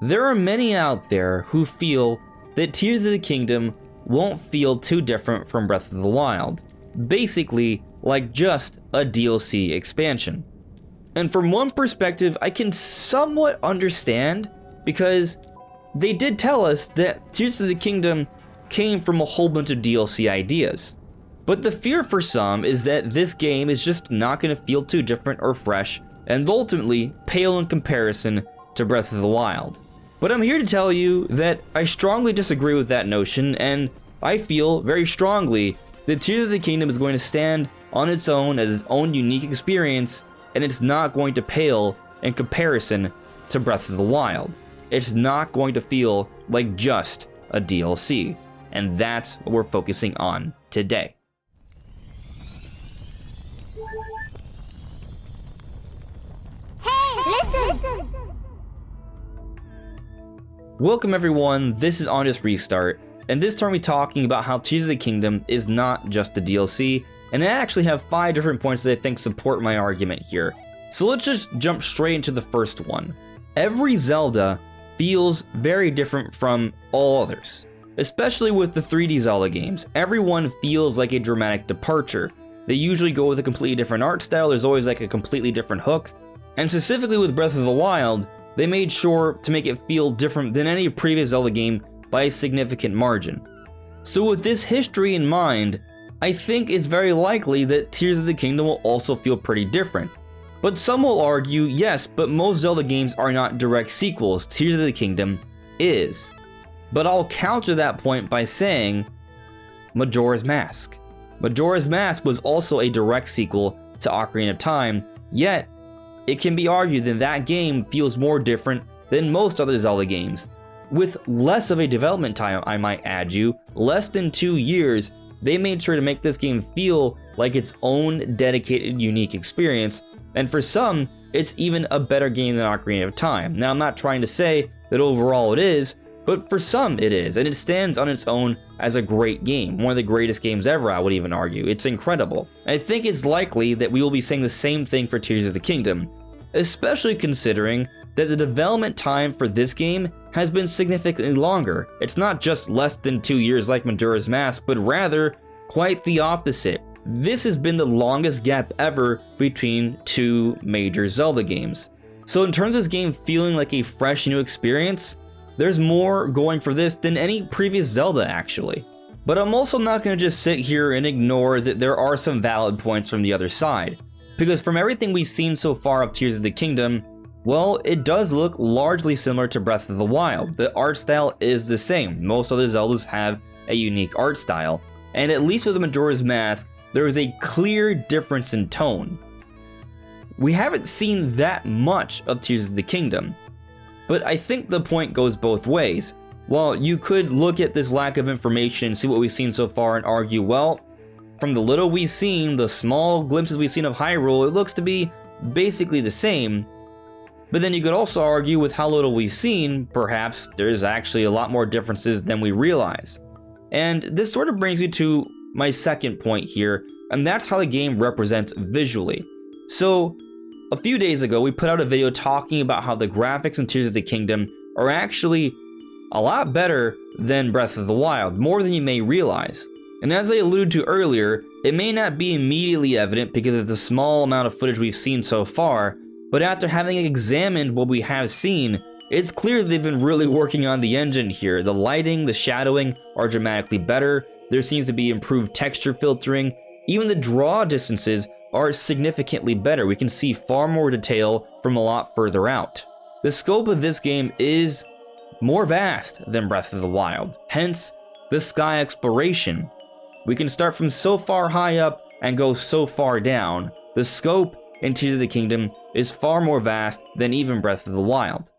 There are many out there who feel that Tears of the Kingdom won't feel too different from Breath of the Wild, basically like just a DLC expansion. And from one perspective, I can somewhat understand, because they did tell us that Tears of the Kingdom came from a whole bunch of DLC ideas. But the fear for some is that this game is just not going to feel too different or fresh, and ultimately pale in comparison to Breath of the Wild. But I'm here to tell you that I strongly disagree with that notion, and I feel very strongly that Tears of the Kingdom is going to stand on its own as its own unique experience, and it's not going to pale in comparison to Breath of the Wild. It's not going to feel like just a DLC, and that's what we're focusing on today. Listen! Welcome everyone, this is Honest Restart, and this time we're talking about how Tears of the Kingdom is not just a DLC, and I actually have 5 different points that I think support my argument here. So let's just jump straight into the first one. Every Zelda feels very different from all others, especially with the 3D Zelda games. Everyone feels like a dramatic departure. They usually go with a completely different art style, there's always like a completely different hook, and specifically with Breath of the Wild, they made sure to make it feel different than any previous Zelda game by a significant margin. So with this history in mind, I think it's very likely that Tears of the Kingdom will also feel pretty different. But some will argue, yes, but most Zelda games are not direct sequels, Tears of the Kingdom is. But I'll counter that point by saying Majora's Mask. Majora's Mask was also a direct sequel to Ocarina of Time, yet it can be argued that that game feels more different than most other Zelda games. With less of a development time, I might add you, less than 2 years, they made sure to make this game feel like its own dedicated, unique experience, and for some, it's even a better game than Ocarina of Time. Now, I'm not trying to say that overall it is, but for some it is, and it stands on its own as a great game. One of the greatest games ever, I would even argue. It's incredible. I think it's likely that we will be saying the same thing for Tears of the Kingdom, especially considering that the development time for this game has been significantly longer. It's not just less than 2 years like Majora's Mask, but rather quite the opposite. This has been the longest gap ever between 2 major Zelda games. So in terms of this game feeling like a fresh new experience, there's more going for this than any previous Zelda actually. But I'm also not going to just sit here and ignore that there are some valid points from the other side. Because from everything we've seen so far of Tears of the Kingdom, well, it does look largely similar to Breath of the Wild. The art style is the same. Most other Zeldas have a unique art style. And at least with the Majora's Mask, there is a clear difference in tone. We haven't seen that much of Tears of the Kingdom, but I think the point goes both ways. While you could look at this lack of information and see what we've seen so far and argue, well, from the little we've seen, the small glimpses we've seen of Hyrule, it looks to be basically the same. But then you could also argue with how little we've seen, perhaps there's actually a lot more differences than we realize. And this sort of brings you to my second point here, and that's how the game represents visually. So, a few days ago, we put out a video talking about how the graphics in Tears of the Kingdom are actually a lot better than Breath of the Wild, more than you may realize. And as I alluded to earlier, it may not be immediately evident because of the small amount of footage we've seen so far, but after having examined what we have seen, it's clear they've been really working on the engine here. The lighting, the shadowing are dramatically better, there seems to be improved texture filtering, even the draw distances are significantly better. We can see far more detail from a lot further out. The scope of this game is more vast than Breath of the Wild, hence the sky exploration. We can start from so far high up and go so far down. The scope in Tears of the Kingdom is far more vast than even Breath of the Wild.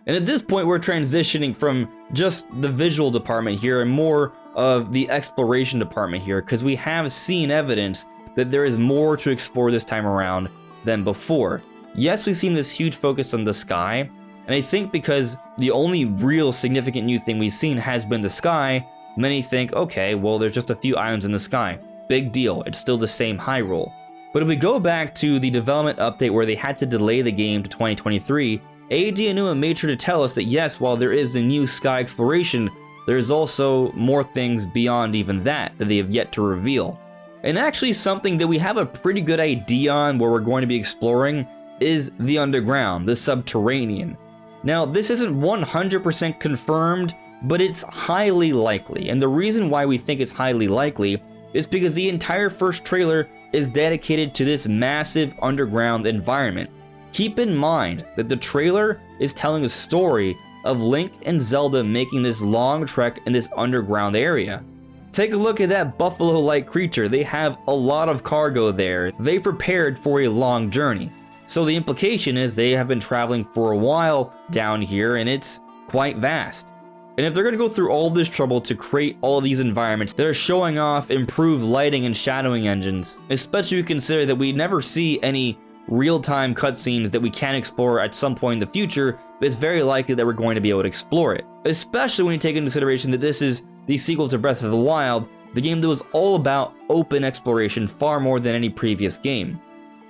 And at this point, we're transitioning from just the visual department here and more of the exploration department here, because we have seen evidence that there is more to explore this time around than before. Yes, we've seen this huge focus on the sky, and I think because the only real significant new thing we've seen has been the sky, many think, okay, well, there's just a few islands in the sky. Big deal, it's still the same Hyrule. But if we go back to the development update where they had to delay the game to 2023, AD Anua made sure to tell us that yes, while there is a new sky exploration, there's also more things beyond even that they have yet to reveal. And actually something that we have a pretty good idea on where we're going to be exploring is the underground, the subterranean. Now, this isn't 100% confirmed, but it's highly likely. And the reason why we think it's highly likely is because the entire first trailer is dedicated to this massive underground environment. Keep in mind that the trailer is telling a story of Link and Zelda making this long trek in this underground area. Take a look at that buffalo-like creature. They have a lot of cargo there. They prepared for a long journey. So the implication is they have been traveling for a while down here, and it's quite vast. And if they're going to go through all this trouble to create all of these environments that are showing off improved lighting and shadowing engines, especially if you consider that we never see any real-time cutscenes that we can explore at some point in the future, but it's very likely that we're going to be able to explore it. Especially when you take into consideration that this is the sequel to Breath of the Wild, the game that was all about open exploration far more than any previous game.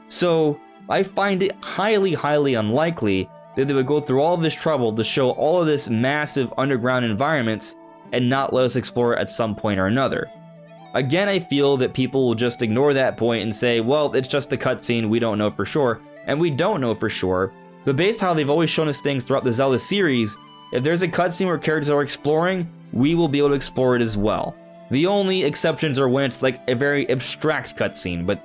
So I find it highly, highly unlikely that they would go through all of this trouble to show all of this massive underground environments and not let us explore it at some point or another. Again, I feel that people will just ignore that point and say, well, it's just a cutscene, we don't know for sure. And we don't know for sure, but based on how they've always shown us things throughout the Zelda series, if there's a cutscene where characters are exploring, we will be able to explore it as well. The only exceptions are when it's like a very abstract cutscene, but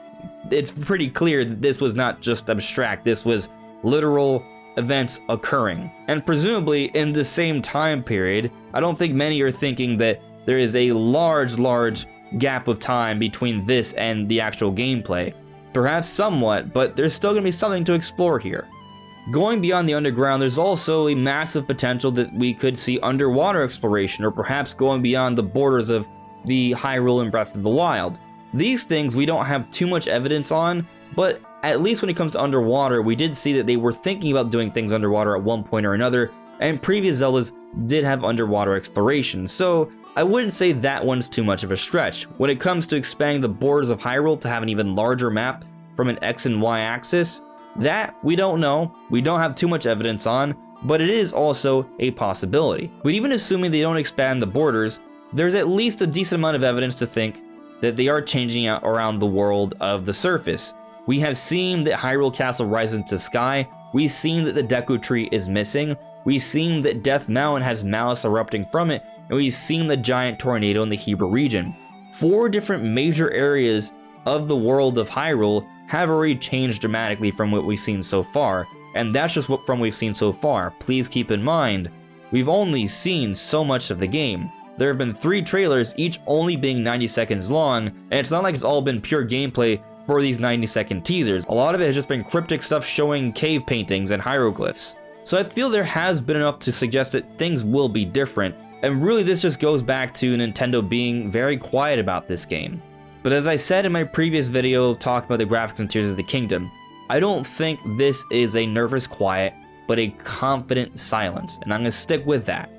it's pretty clear that this was not just abstract, this was literal events occurring. And presumably in the same time period, I don't think many are thinking that there is a large gap of time between this and the actual gameplay. Perhaps somewhat, but there's still going to be something to explore here. Going beyond the underground, there's also a massive potential that we could see underwater exploration, or perhaps going beyond the borders of the Hyrule and Breath of the Wild. These things we don't have too much evidence on, but at least when it comes to underwater, we did see that they were thinking about doing things underwater at one point or another, and previous Zeldas did have underwater exploration, so I wouldn't say that one's too much of a stretch. When it comes to expanding the borders of Hyrule to have an even larger map from an X and Y axis, that we don't know, we don't have too much evidence on, but it is also a possibility. But even assuming they don't expand the borders, there's at least a decent amount of evidence to think that they are changing out around the world of the surface. We have seen that Hyrule Castle rises into sky, we've seen that the Deku Tree is missing, we've seen that Death Mountain has malice erupting from it, and we've seen the giant tornado in the Hebra region. 4 different major areas of the world of Hyrule have already changed dramatically from what we've seen so far, and that's just what from we've seen so far. Please keep in mind, we've only seen so much of the game. There have been 3 trailers, each only being 90 seconds long, and it's not like it's all been pure gameplay for these 90-second teasers. A lot of it has just been cryptic stuff showing cave paintings and hieroglyphs. So I feel there has been enough to suggest that things will be different, and really this just goes back to Nintendo being very quiet about this game. But as I said in my previous video talking about the graphics and Tears of the Kingdom, I don't think this is a nervous quiet, but a confident silence, and I'm going to stick with that.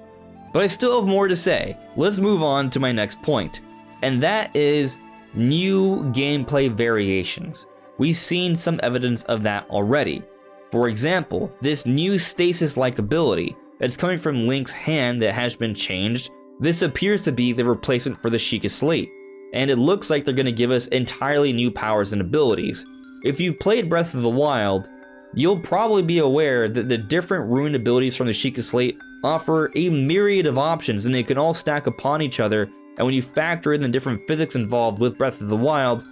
But I still have more to say. Let's move on to my next point, and that is new gameplay variations. We've seen some evidence of that already. For example, this new stasis-like ability that's coming from Link's hand that has been changed, this appears to be the replacement for the Sheikah Slate, and it looks like they're going to give us entirely new powers and abilities. If you've played Breath of the Wild, you'll probably be aware that the different rune abilities from the Sheikah Slate offer a myriad of options, and they can all stack upon each other, and when you factor in the different physics involved with Breath of the Wild,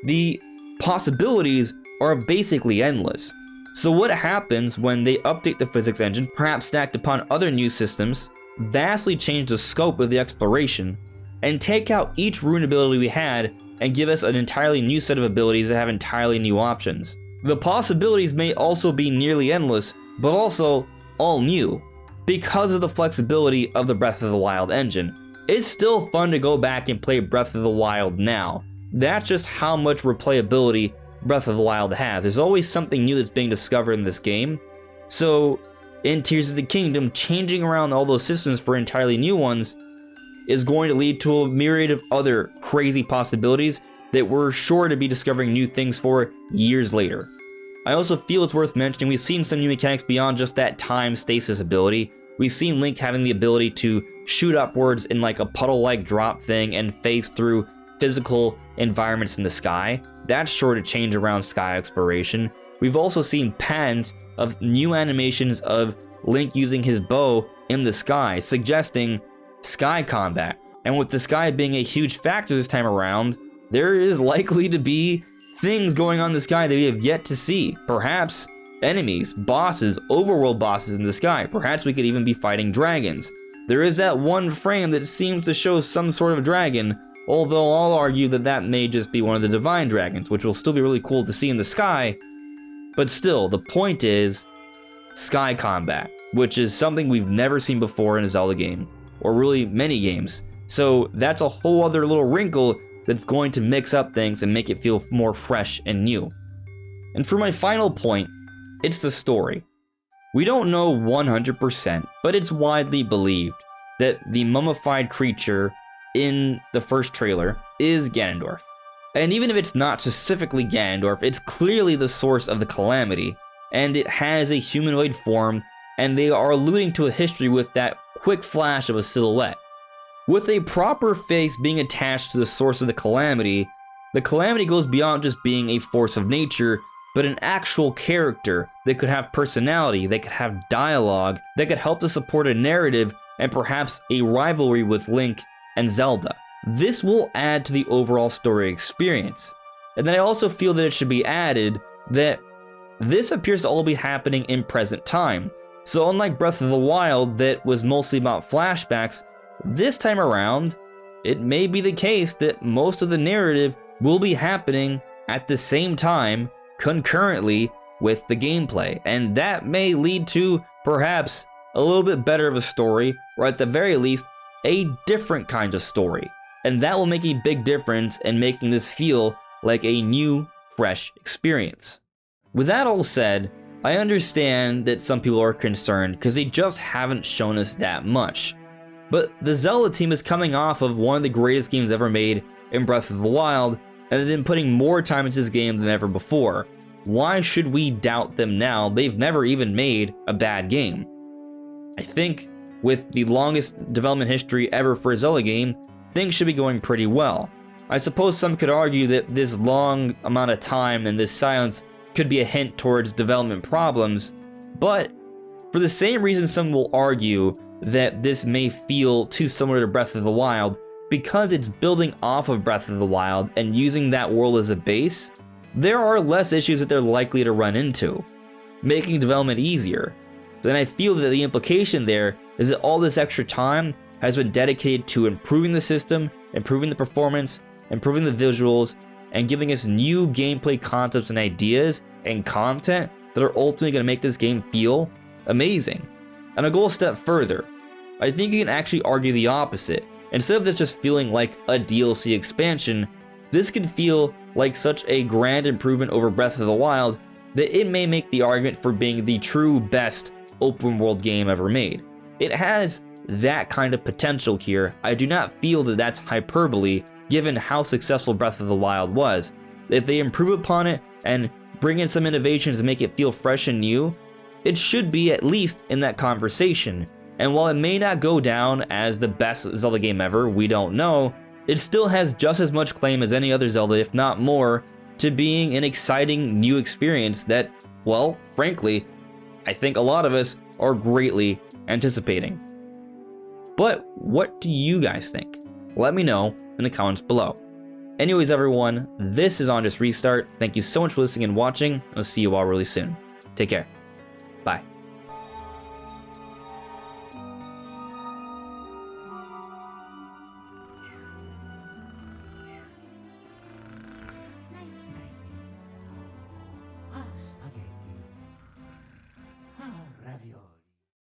the possibilities are basically endless. So what happens when they update the physics engine, perhaps stacked upon other new systems, vastly change the scope of the exploration, and take out each rune ability we had and give us an entirely new set of abilities that have entirely new options? The possibilities may also be nearly endless, but also all new, because of the flexibility of the Breath of the Wild engine. It's still fun to go back and play Breath of the Wild now. That's just how much replayability Breath of the Wild has. There's always something new that's being discovered in this game. So in Tears of the Kingdom, changing around all those systems for entirely new ones is going to lead to a myriad of other crazy possibilities that we're sure to be discovering new things for years later. I also feel it's worth mentioning we've seen some new mechanics beyond just that time stasis ability. We've seen Link having the ability to shoot upwards in like a puddle-like drop thing and phase through physical environments in the sky. That's sure to change around sky exploration. We've also seen patterns of new animations of Link using his bow in the sky, suggesting sky combat. And with the sky being a huge factor this time around, there is likely to be things going on in the sky that we have yet to see. Perhaps enemies, bosses, overworld bosses in the sky. Perhaps we could even be fighting dragons. There is that one frame that seems to show some sort of dragon, although I'll argue that that may just be one of the divine dragons, which will still be really cool to see in the sky. But still, the point is sky combat, which is something we've never seen before in a Zelda game, or really many games. So that's a whole other little wrinkle that's going to mix up things and make it feel more fresh and new. And for my final point, it's the story. We don't know 100%, but it's widely believed that the mummified creature in the first trailer is Ganondorf. And even if it's not specifically Ganondorf, it's clearly the source of the calamity, and it has a humanoid form, and they are alluding to a history with that quick flash of a silhouette. With a proper face being attached to the source of the calamity goes beyond just being a force of nature, but an actual character that could have personality, that could have dialogue, that could help to support a narrative and perhaps a rivalry with Link and Zelda. This will add to the overall story experience. And then I also feel that it should be added that this appears to all be happening in present time. So unlike Breath of the Wild that was mostly about flashbacks, this time around, it may be the case that most of the narrative will be happening at the same time, concurrently with the gameplay. And that may lead to perhaps a little bit better of a story, or at the very least, a different kind of story. And that will make a big difference in making this feel like a new, fresh experience. With that all said, I understand that some people are concerned because they just haven't shown us that much. But the Zelda team is coming off of one of the greatest games ever made in Breath of the Wild, and they've been putting more time into this game than ever before. Why should we doubt them now? They've never even made a bad game. I think with the longest development history ever for a Zelda game, things should be going pretty well. I suppose some could argue that this long amount of time and this silence could be a hint towards development problems, but for the same reason some will argue that this may feel too similar to Breath of the Wild, because it's building off of Breath of the Wild and using that world as a base, there are less issues that they're likely to run into, making development easier. Then I feel that the implication there is that all this extra time has been dedicated to improving the system, improving the performance, improving the visuals, and giving us new gameplay concepts and ideas and content that are ultimately going to make this game feel amazing. And I'll go a step further. I think you can actually argue the opposite. Instead of this just feeling like a DLC expansion, this could feel like such a grand improvement over Breath of the Wild that it may make the argument for being the true best open world game ever made. It has that kind of potential here. I do not feel that that's hyperbole given how successful Breath of the Wild was. If they improve upon it and bring in some innovations to make it feel fresh and new, it should be at least in that conversation. And while it may not go down as the best Zelda game ever, we don't know, it still has just as much claim as any other Zelda, if not more, to being an exciting new experience that, well, frankly, I think a lot of us are greatly anticipating. But what do you guys think? Let me know in the comments below. Anyways, everyone, this is On Just Restart. Thank you so much for listening and watching, and I'll see you all really soon. Take care.